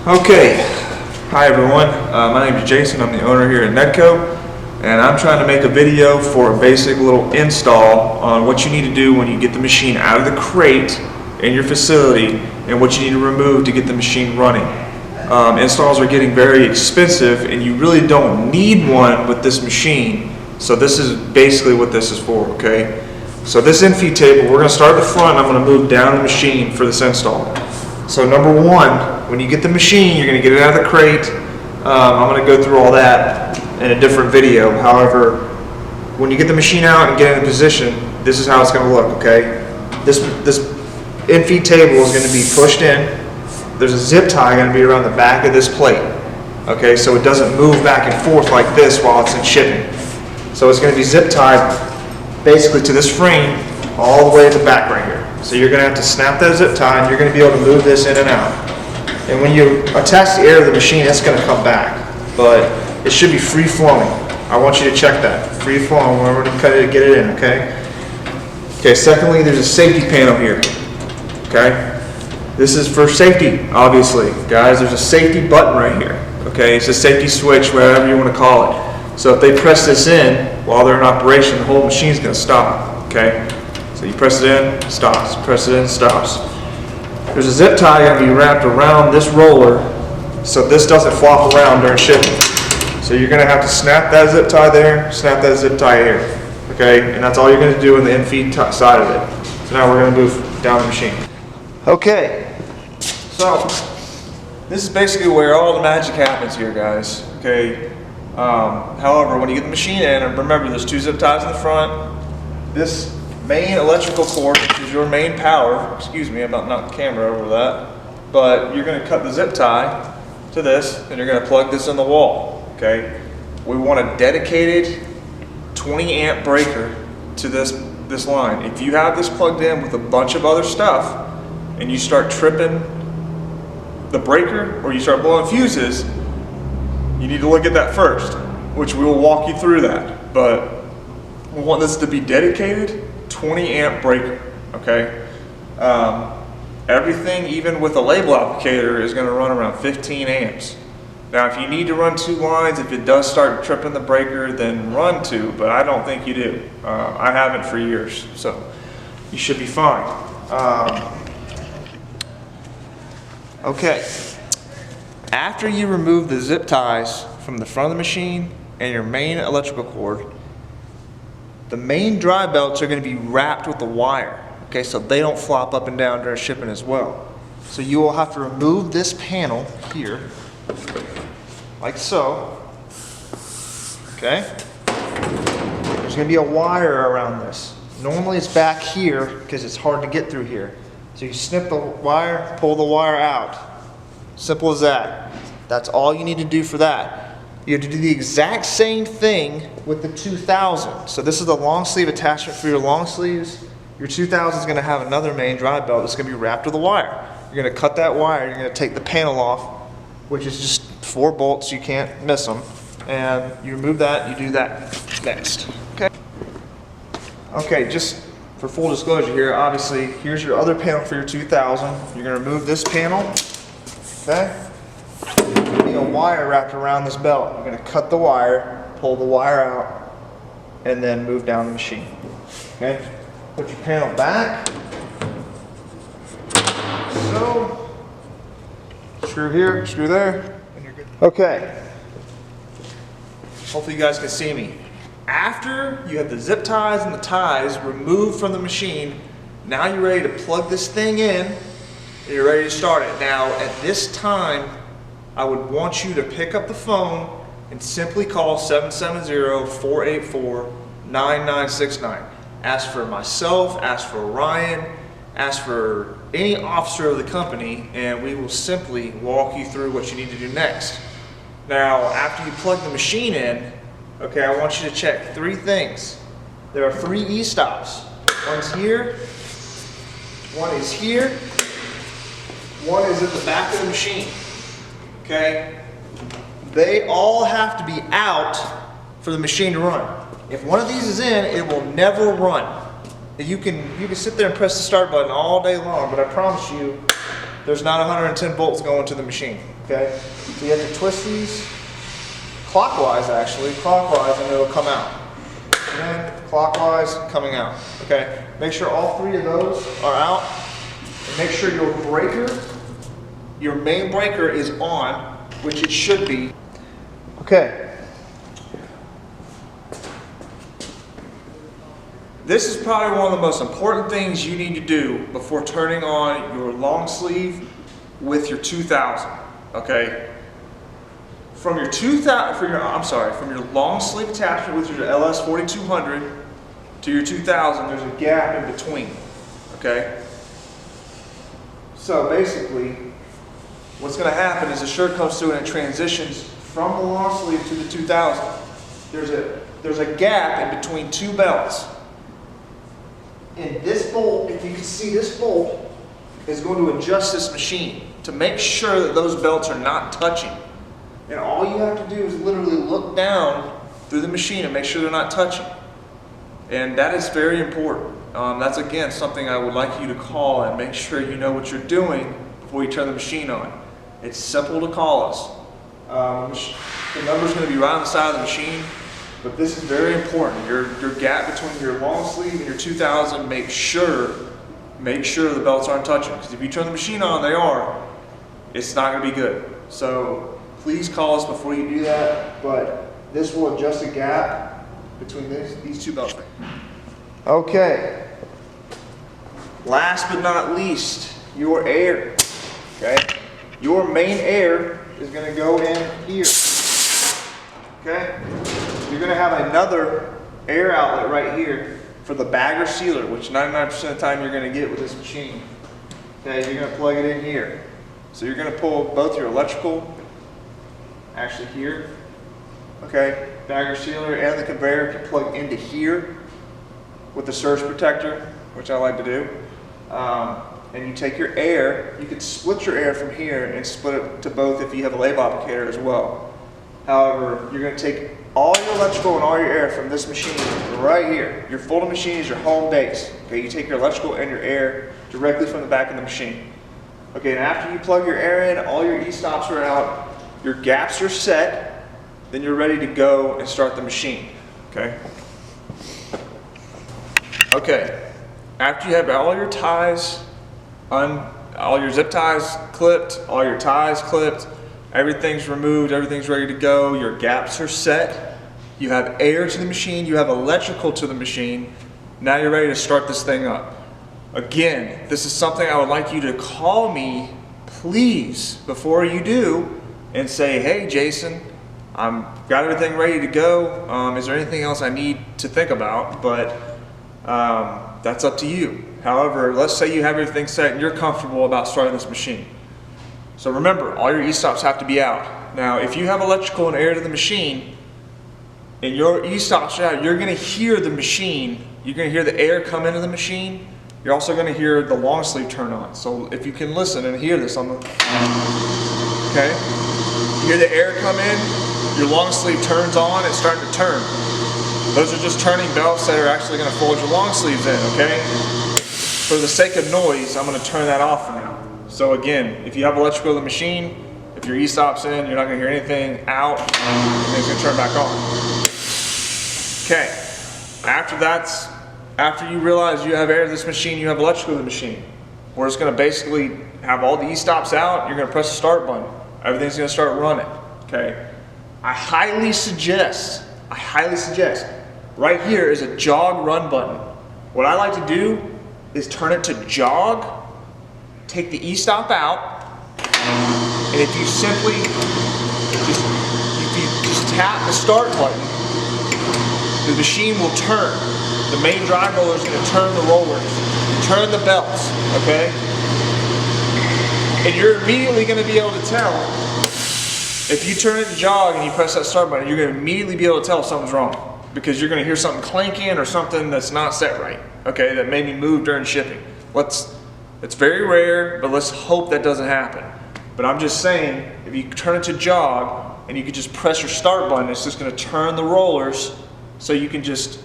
Okay, hi everyone. My name is Jason. I'm the owner here at Netco, and I'm trying to make a video for a basic little install on what you need to do when you get the machine out of the crate in your facility and what you need to remove to get the machine running. Installs are getting very expensive and you really don't need one with this machine, so this is basically what this is for, okay? So this in-feed table, we're going to start at the front. I'm going to move down the machine for this install. So number one, when you get the machine, you're going to get it out of the crate. I'm going to go through all that in a different video. However, when you get the machine out and get in position, this is how it's going to look, okay? This in-feed table is going to be pushed in. There's a zip tie going to be around the back of this plate, okay? So it doesn't move back and forth like this while it's in shipping. So it's going to be zip tied basically to this frame all the way at the back right here. So you're going to have to snap that zip tie and you're going to be able to move this in and out. And when you attach the air to the machine, it's going to come back. But it should be free flowing. I want you to check that. Free flowing whenever you cut it, get it in, okay? Okay, secondly, there's a safety panel here. Okay? This is for safety, obviously. Guys, there's a safety button right here. Okay? It's a safety switch, whatever you want to call it. So if they press this in while they're in operation, the whole machine's going to stop. Okay? So you press it in, stops. Press it in, stops. There's a zip tie going to be wrapped around this roller so this doesn't flop around during shipping. So you're going to have to snap that zip tie there, snap that zip tie here. Okay? And that's all you're going to do in the in-feed side of it. So now we're going to move down the machine. Okay. So this is basically where all the magic happens here, guys. Okay? However, when you get the machine in, and remember there's two zip ties in the front. This main electrical cord, which is your main power, excuse me, I'm not knocking the camera over that, but you're going to cut the zip tie to this and you're going to plug this in the wall, okay? We want a dedicated 20 amp breaker to this line. If you have this plugged in with a bunch of other stuff and you start tripping the breaker or you start blowing fuses, you need to look at that first, which we will walk you through that. But we want this to be dedicated 20 amp breaker, okay? Everything, even with a label applicator, is going to run around 15 amps. Now, if you need to run two lines, if it does start tripping the breaker, then run two, but I don't think you do. I haven't for years, so you should be fine. Okay. After you remove the zip ties from the front of the machine and your main electrical cord, the main dry belts are going to be wrapped with the wire, okay, so they don't flop up and down during shipping as well. So you will have to remove this panel here, like so, okay? There's going to be a wire around this. Normally it's back here because it's hard to get through here. So you snip the wire, pull the wire out. Simple as that. That's all you need to do for that. You have to do the exact same thing with the 2000. So this is the long sleeve attachment for your long sleeves. Your 2000 is going to have another main dry belt that's going to be wrapped with a wire. You're going to cut that wire, you're going to take the panel off, which is just 4 bolts, you can't miss them. And you remove that, you do that next. Okay? Okay, just for full disclosure here, obviously, here's your other panel for your 2000. You're going to remove this panel, okay? A wire wrapped around this belt. You're going to cut the wire, pull the wire out, and then move down the machine. Okay? Put your panel back. So, screw here, screw there, and you're good. Okay. Hopefully you guys can see me. After you have the zip ties and the ties removed from the machine, now you're ready to plug this thing in and you're ready to start it. Now, at this time, I would want you to pick up the phone and simply call 770-484-9969. Ask for myself, ask for Ryan, ask for any officer of the company, and we will simply walk you through what you need to do next. Now, after you plug the machine in, okay, I want you to check 3 things. There are 3 e-stops. One's here, one is here, one is at the back of the machine. Okay? They all have to be out for the machine to run. If one of these is in, it will never run. You can sit there and press the start button all day long, but I promise you, there's not 110 volts going to the machine, okay? So you have to twist these clockwise, actually, clockwise, and it'll come out. And then clockwise, coming out, okay? Make sure all 3 of those are out, and make sure your breaker, your main breaker is on, which it should be. Okay. This is probably one of the most important things you need to do before turning on your long sleeve with your 2000, okay? From your from your long sleeve attachment with your LS 4200 to your 2000, there's a gap in between, okay? So basically, what's going to happen is the shirt comes through and it transitions from the long sleeve to the 2000. There's a gap in between 2 belts. And this bolt, if you can see, this bolt is going to adjust this machine to make sure that those belts are not touching. And all you have to do is literally look down through the machine and make sure they're not touching. And that is very important. That's again something I would like you to call and make sure you know what you're doing before you turn the machine on. It's simple to call us. The number's going to be right on the side of the machine. But this is very important. Your gap between your long sleeve and your 2000, make sure the belts aren't touching. Because if you turn the machine on, they are. It's not going to be good. So please call us before you do that. But this will adjust the gap between these 2 belts. Okay. Last but not least, your air. Okay. Your main air is going to go in here. Okay. You're going to have another air outlet right here for the bagger sealer, which 99% of the time you're going to get with this machine. Okay, you're going to plug it in here. So you're going to pull both your electrical, actually here, okay, bagger sealer and the conveyor can plug into here with the surge protector, which I like to do. And you take your air, you can split your air from here and split it to both if you have a lab applicator as well. However, you're going to take all your electrical and all your air from this machine right here. Your folding machine is your home base. Okay, you take your electrical and your air directly from the back of the machine. Okay, and after you plug your air in, all your e-stops are out, your gaps are set, then you're ready to go and start the machine. Okay? Okay, after you have all your ties, all your zip ties clipped, all your ties clipped, everything's removed, everything's ready to go, your gaps are set, you have air to the machine, you have electrical to the machine, now you're ready to start this thing up. Again, this is something I would like you to call me, please, before you do, and say, hey Jason, I've got everything ready to go, is there anything else I need to think about? But that's up to you. However, let's say you have everything set and you're comfortable about starting this machine. So remember, all your e-stops have to be out. Now, if you have electrical and air to the machine, and your e-stops are out, you're going to hear the machine. You're going to hear the air come into the machine. You're also going to hear the long sleeve turn on. So if you can listen and hear this on the, okay? You hear the air come in, your long sleeve turns on, it's starting to turn. Those are just turning belts that are actually going to fold your long sleeves in, okay? For the sake of noise, I'm going to turn that off for now. So again, if you have electrical in the machine, if your e-stop's in, you're not going to hear anything out, and it's going to turn back on. Okay, after you realize you have air in this machine, you have electrical in the machine. We're just going to basically have all the e-stops out, you're going to press the start button. Everything's going to start running, okay? I highly suggest, right here is a jog run button. What I like to do is turn it to jog, take the e-stop out, and if you simply just tap the start button, the machine will turn. The main drive roller is going to turn the rollers, turn the belts, okay? And you're immediately going to be able to tell. If you turn it to jog and you press that start button, you're going to immediately be able to tell if something's wrong, because you're going to hear something clanking or something that's not set right, okay, that maybe moved during shipping. It's very rare, but let's hope that doesn't happen. But I'm just saying, if you turn it to jog and you can just press your start button, it's just going to turn the rollers so you can just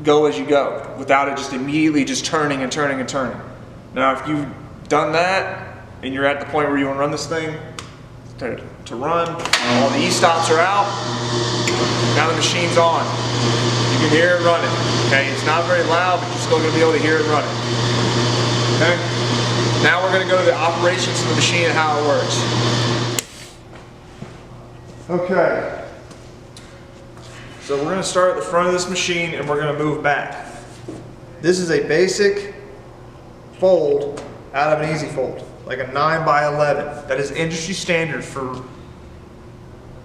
go as you go without it just immediately just turning and turning and turning. Now, if you've done that and you're at the point where you want to run this thing, to run, all the e-stops are out, now the machine's on. You can hear it running, okay? It's not very loud, but you're still going to be able to hear it running, okay? Now we're going to go to the operations of the machine and how it works. Okay, so we're going to start at the front of this machine and we're going to move back. This is a basic fold out of an easy fold, like a 9x11. That is industry standard for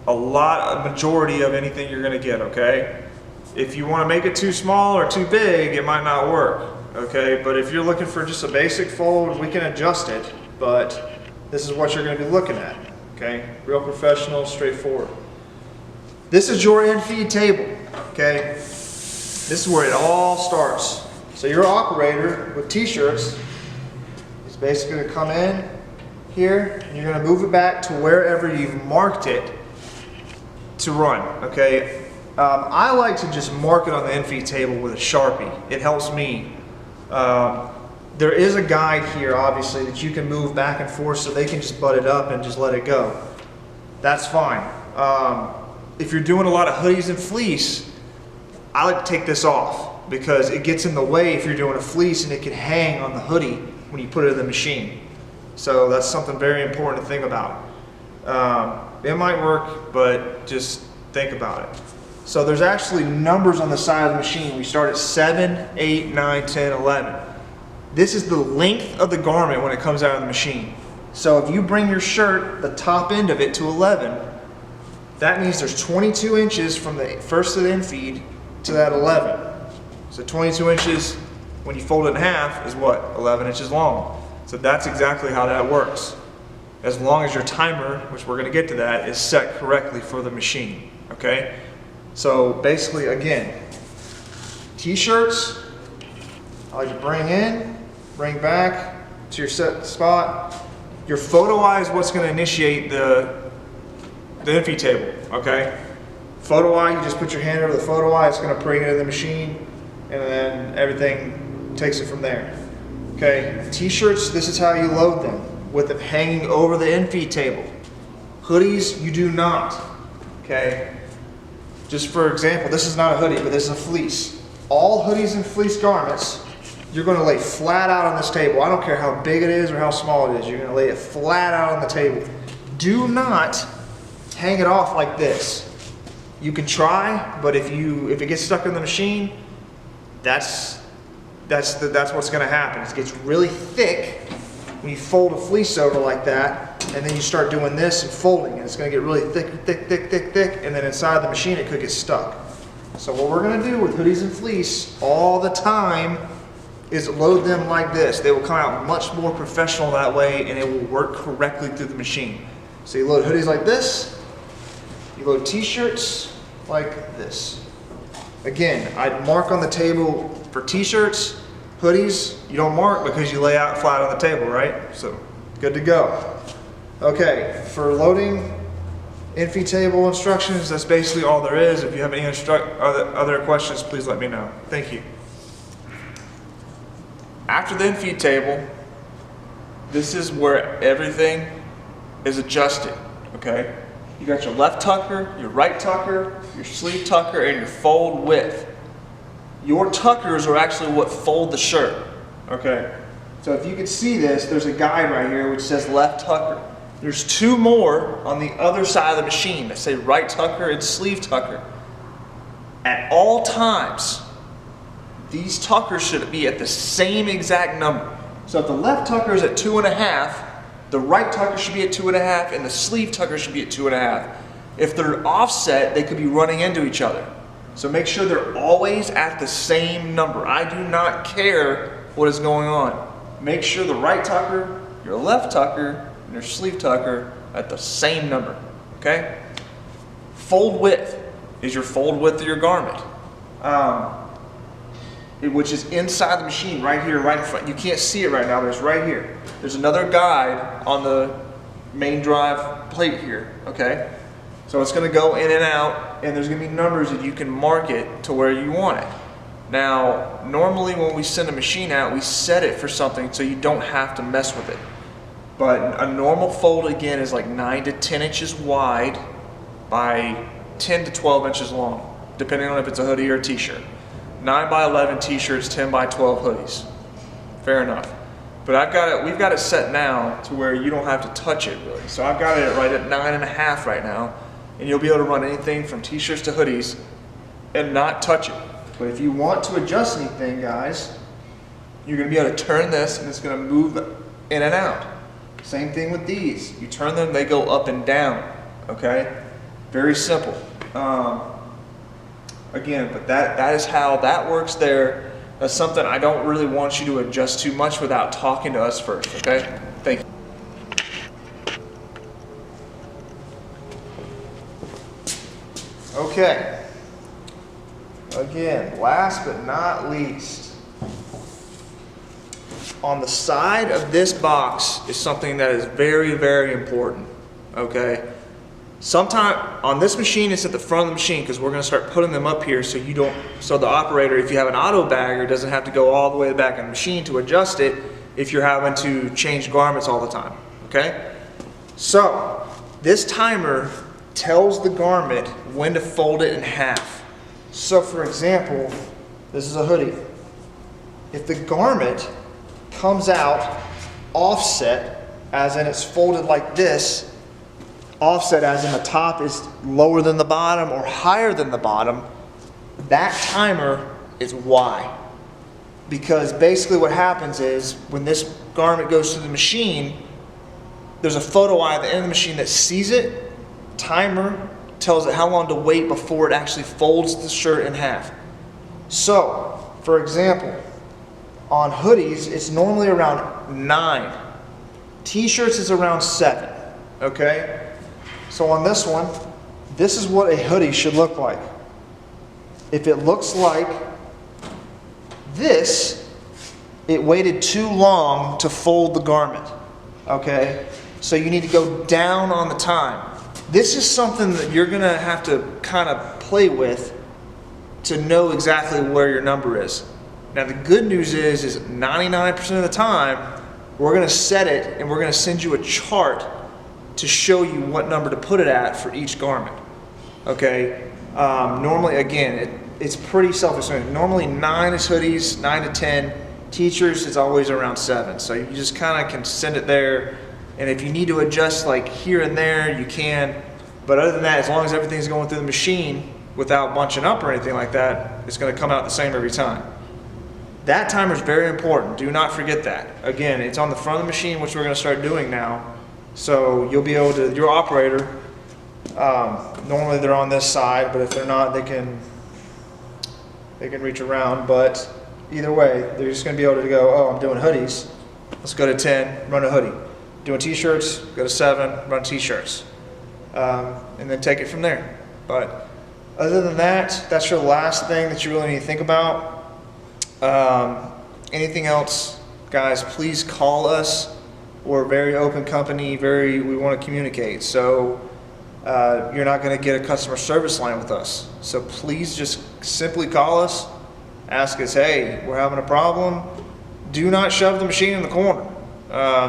a majority of anything you're going to get, okay? If you want to make it too small or too big, it might not work, okay? But if you're looking for just a basic fold, we can adjust it, but this is what you're going to be looking at, okay? Real professional, straightforward. This is your in-feed table, okay? This is where it all starts. So your operator with t-shirts is basically going to come in here, and you're going to move it back to wherever you've marked it to run, okay? I like to just mark it on the in-feed table with a Sharpie. It helps me. There is a guide here, obviously, that you can move back and forth so they can just butt it up and just let it go. That's fine. If you're doing a lot of hoodies and fleece, I like to take this off because it gets in the way if you're doing a fleece and it can hang on the hoodie when you put it in the machine. So that's something very important to think about. It might work, but just think about it. So there's actually numbers on the side of the machine. We start at 7, 8, 9, 10, 11. This is the length of the garment when it comes out of the machine. So if you bring your shirt, the top end of it, to 11, that means there's 22 inches from the first of the in-feed to that 11. So 22 inches, when you fold it in half, is what? 11 inches long. So that's exactly how that works. As long as your timer, which we're going to get to that, is set correctly for the machine, okay? So basically, again, t-shirts, I like to bring in, bring back to your set spot. Your photo eye is what's going to initiate the in-feed table, okay? Photo eye, you just put your hand over the photo eye, it's going to bring it in the machine, and then everything takes it from there. Okay, t-shirts, this is how you load them, with them hanging over the in-feed table. Hoodies, you do not, okay? Just for example, this is not a hoodie, but this is a fleece. All hoodies and fleece garments, you're going to lay flat out on this table. I don't care how big it is or how small it is, you're going to lay it flat out on the table. Do not hang it off like this. You can try, but if it gets stuck in the machine, that's what's going to happen. It gets really thick when you fold a fleece over like that, and then you start doing this and folding, and it's going to get really thick, and then inside the machine it could get stuck. So what we're going to do with hoodies and fleece all the time is load them like this. They will come out much more professional that way, and it will work correctly through the machine. So you load hoodies like this, you load t-shirts like this. Again, I'd mark on the table for t-shirts. Hoodies, you don't mark because you lay out flat on the table, right? So, good to go. Okay, for loading in-feed table instructions, that's basically all there is. If you have any other questions, please let me know. Thank you. After the in-feed table, this is where everything is adjusted, okay? You got your left tucker, your right tucker, your sleeve tucker, and your fold width. Your tuckers are actually what fold the shirt, okay? So if you can see this, there's a guide right here which says left tucker. There's two more on the other side of the machine that say right tucker and sleeve tucker. At all times, these tuckers should be at the same exact number. So if the left tucker is at 2.5, the right tucker should be at 2.5, and the sleeve tucker should be at 2.5. If they're offset, they could be running into each other. So make sure they're always at the same number. I do not care what is going on. Make sure the right tucker, your left tucker, and your sleeve tucker at the same number, okay? Fold width is your fold width of your garment, which is inside the machine right here, right in front. You can't see it right now, but it's right here. There's another guide on the main drive plate here, okay? So it's going to go in and out, and there's going to be numbers that you can mark it to where you want it. Now, normally when we send a machine out, we set it for something so you don't have to mess with it. But a normal fold again is like 9 to 10 inches wide by 10 to 12 inches long, depending on if it's a hoodie or a t-shirt. 9 by 11 t-shirts, 10 by 12 hoodies. Fair enough. But we've got it set now to where you don't have to touch it really. So I've got it right at 9.5 right now, and you'll be able to run anything from t-shirts to hoodies and not touch it. But if you want to adjust anything, guys, you're gonna be able to turn this and it's gonna move in and out. Same thing with these. You turn them, they go up and down, okay? Very simple. Again, but that is how that works there. That's something I don't really want you to adjust too much without talking to us first, okay? Thank you. Okay. Again, last but not least, on the side of this box is something that is very, very important, okay? Sometime on this machine, it's at the front of the machine because we're going to start putting them up here so the operator, if you have an auto bagger, doesn't have to go all the way back in the machine to adjust it if you're having to change garments all the time, okay? So this timer tells the garment when to fold it in half. So for example, this is a hoodie. If the garment comes out offset, as in it's folded like this, offset as in the top is lower than the bottom or higher than the bottom, that timer is Y. Because basically what happens is when this garment goes through the machine, there's a photo eye at the end of the machine that sees it. Timer tells it how long to wait before it actually folds the shirt in half. So, for example, on hoodies, it's normally around 9. T-shirts is around 7, okay? So on this one, this is what a hoodie should look like. If it looks like this, it waited too long to fold the garment, okay? So you need to go down on the time. This is something that you're gonna have to kind of play with to know exactly where your number is. Now the good news is 99% of the time, we're gonna set it and we're gonna send you a chart to show you what number to put it at for each garment, okay? Normally, again, it's pretty self-explanatory. Normally 9 is hoodies, 9 to 10. T-shirts is always around 7. So you just kind of can send it there. And if you need to adjust like here and there, you can. But other than that, as long as everything's going through the machine without bunching up or anything like that, it's gonna come out the same every time. That timer is very important. Do not forget that. Again, it's on the front of the machine, which we're gonna start doing now. So you'll be able to, your operator, normally they're on this side, but if they're not, they can reach around. But either way, they're just gonna be able to go, oh, I'm doing hoodies. Let's go to 10, run a hoodie. Doing t-shirts, go to 7, run t-shirts. And then take it from there. But other than that, that's your last thing that you really need to think about. Anything else, guys, please call us. We're a very open company, we want to communicate. So you're not going to get a customer service line with us. So please just simply call us, ask us, hey, we're having a problem. Do not shove the machine in the corner.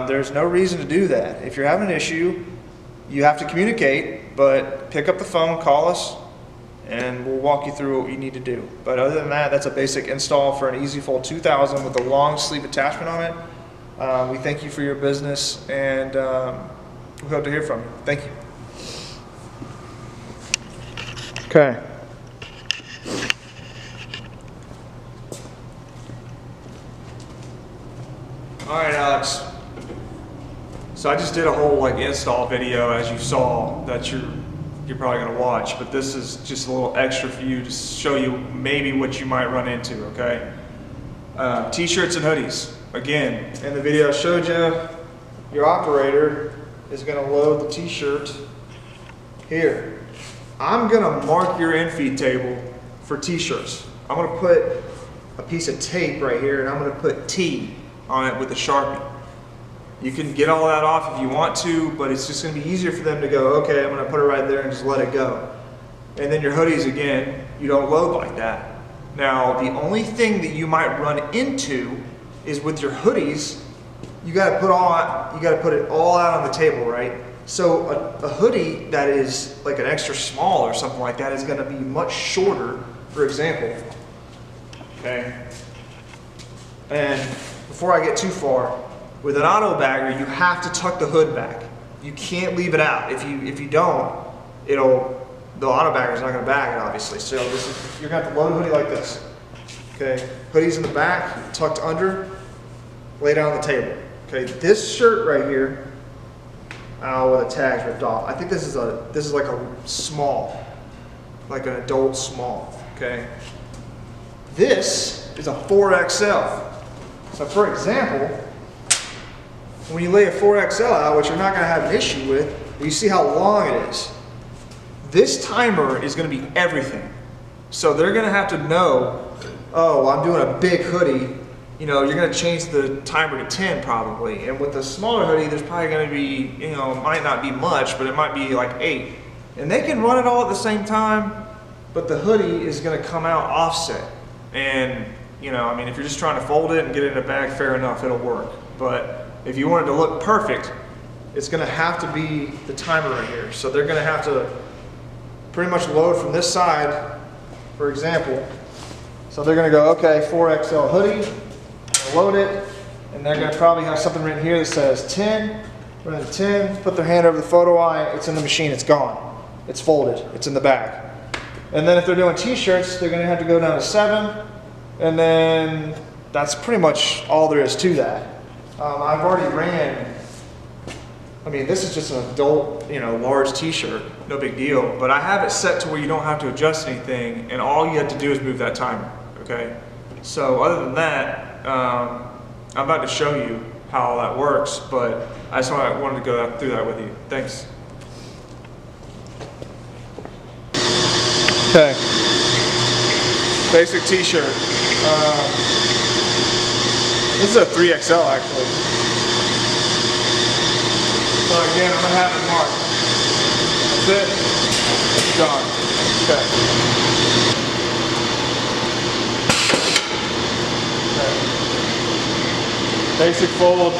There's no reason to do that. If you're having an issue, you have to communicate, but pick up the phone, call us, and we'll walk you through what you need to do. But other than that, that's a basic install for an Easy Fold 2000 with a long sleeve attachment on it. We thank you for your business, and we hope to hear from you. Thank you. Okay. All right, Alex. So I just did a whole install video, as you saw, that you're probably going to watch, but this is just a little extra for you to show you maybe what you might run into, okay? T-shirts and hoodies. Again, in the video I showed you, your operator is going to load the t-shirt here. I'm going to mark your infeed table for t-shirts. I'm going to put a piece of tape right here, and I'm going to put T on it with a Sharpie. You can get all that off if you want to, but it's just going to be easier for them to go, okay, I'm going to put it right there and just let it go. And then your hoodies, again, you don't load like that. Now, the only thing that you might run into is with your hoodies, you got to put it all out on the table, right? So a hoodie that is like an extra small or something like that is going to be much shorter, for example. Okay. And before I get too far, with an auto bagger, you have to tuck the hood back. You can't leave it out. If you don't, the auto bagger is not going to bag it, obviously. So you're going to have to load a hoodie like this. Okay, hoodie's in the back, tucked under, lay down on the table. Okay, this shirt right here, with the tags ripped off. I think this is like a small, like an adult small. Okay, this is a 4XL. So for example, when you lay a 4XL out, which you're not going to have an issue with, you see how long it is. This timer is going to be everything. So they're going to have to know, oh, I'm doing a big hoodie. You know, you're going to change the timer to 10 probably. And with the smaller hoodie, there's probably going to be, you know, it might not be much, but it might be like 8. And they can run it all at the same time, but the hoodie is going to come out offset. And, you know, I mean, if you're just trying to fold it and get it in a bag, fair enough, it'll work. But if you want it to look perfect, it's going to have to be the timer right here. So they're going to have to pretty much load from this side, for example. So they're going to go, okay, 4XL hoodie, load it, and they're going to probably have something written here that says 10, run to 10, put their hand over the photo eye, it's in the machine, it's gone. It's folded, it's in the bag. And then if they're doing t-shirts, they're going to have to go down to 7, and then that's pretty much all there is to that. I've already ran, I mean, this is just an adult, you know, large t-shirt, no big deal, but I have it set to where you don't have to adjust anything, and all you have to do is move that timer, okay? So other than that, I'm about to show you how all that works, but I just wanted to go through that with you. Thanks. Okay, basic t-shirt. This is a 3XL actually. So again, I'm gonna have it marked. That's it. It's gone. Okay. Basic fold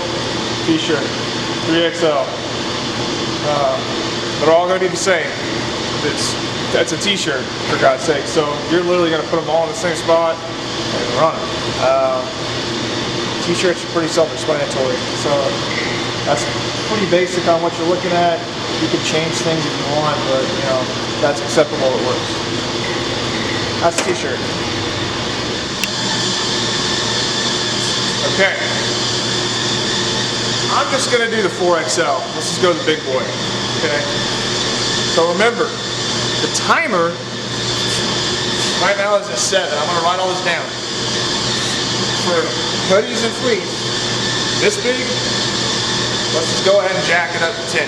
t-shirt, 3XL. They're all going to be the same. That's a t-shirt, for God's sake. So you're literally going to put them all in the same spot and run them. T-shirts are pretty self-explanatory. So that's pretty basic on what you're looking at. You can change things if you want, but you know, that's acceptable, it works. That's a t-shirt. Okay. I'm just going to do the 4XL. Let's just go to the big boy. Okay. So remember, the timer right now is at 7. I'm going to write all this down. For hoodies and fleece, this big, let's just go ahead and jack it up to 10.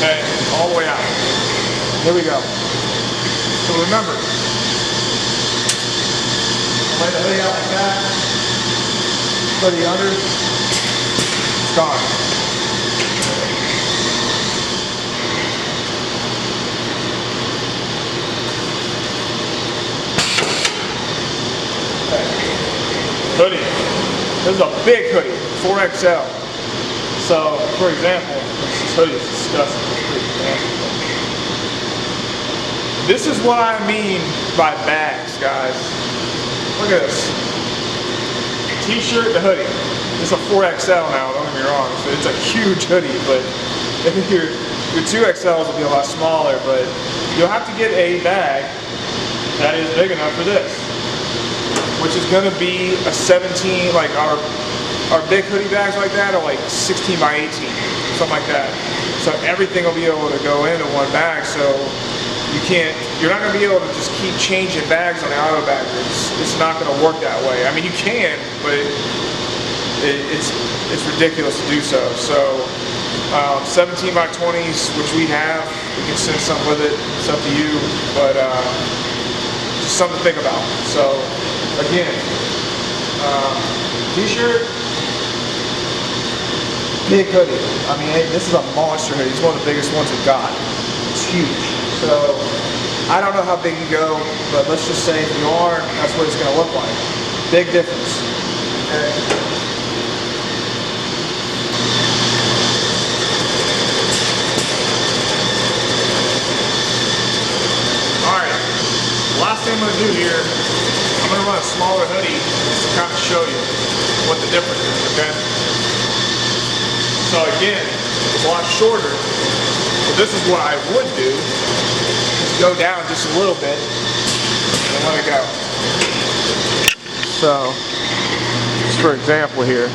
Okay, all the way out. Here we go. So remember, lay the hoodie out like that, hoodie under, it's gone. Hoodie. This is a big hoodie, 4XL. So, for example, this hoodie is disgusting. This is what I mean by bags, guys. Look at this. T-shirt to hoodie. It's a 4XL now, don't get me wrong. So it's a huge hoodie, but I think your 2XLs will be a lot smaller, but you'll have to get a bag that is big enough for this, which is going to be a 17, like our big hoodie bags like that are like 16 by 18, something like that. So everything will be able to go into one bag, so you're not going to be able to just keep changing bags on the auto bagger. It's not going to work that way. I mean, you can, but it's ridiculous to do so. So 17 by 20s, which we have, we can send some with it, it's up to you, but just something to think about. So again, t-shirt, big hoodie. I mean, this is a monster hoodie. It's one of the biggest ones we've got. It's huge. So I don't know how big you go, but let's just say if you are, that's what it's going to look like. Big difference. Okay. the difference is, okay? So again, it's a lot shorter. So this is what I would do. Just go down just a little bit and let it go. So, just for example here.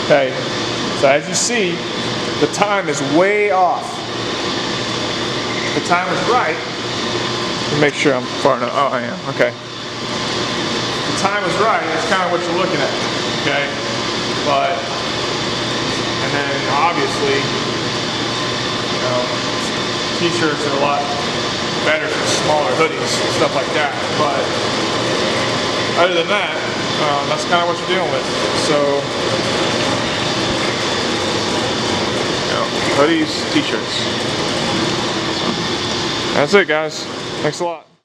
Okay, so as you see, the time is way off. The time is right. Let me make sure I'm far enough. Oh, I am. Okay. The time is right. That's kind of what you're looking at. Okay. But, and then obviously, you know, t-shirts are a lot better for smaller hoodies and stuff like that. But other than that, that's kind of what you're dealing with. So, you know, hoodies, t-shirts. That's it, guys. Thanks a lot.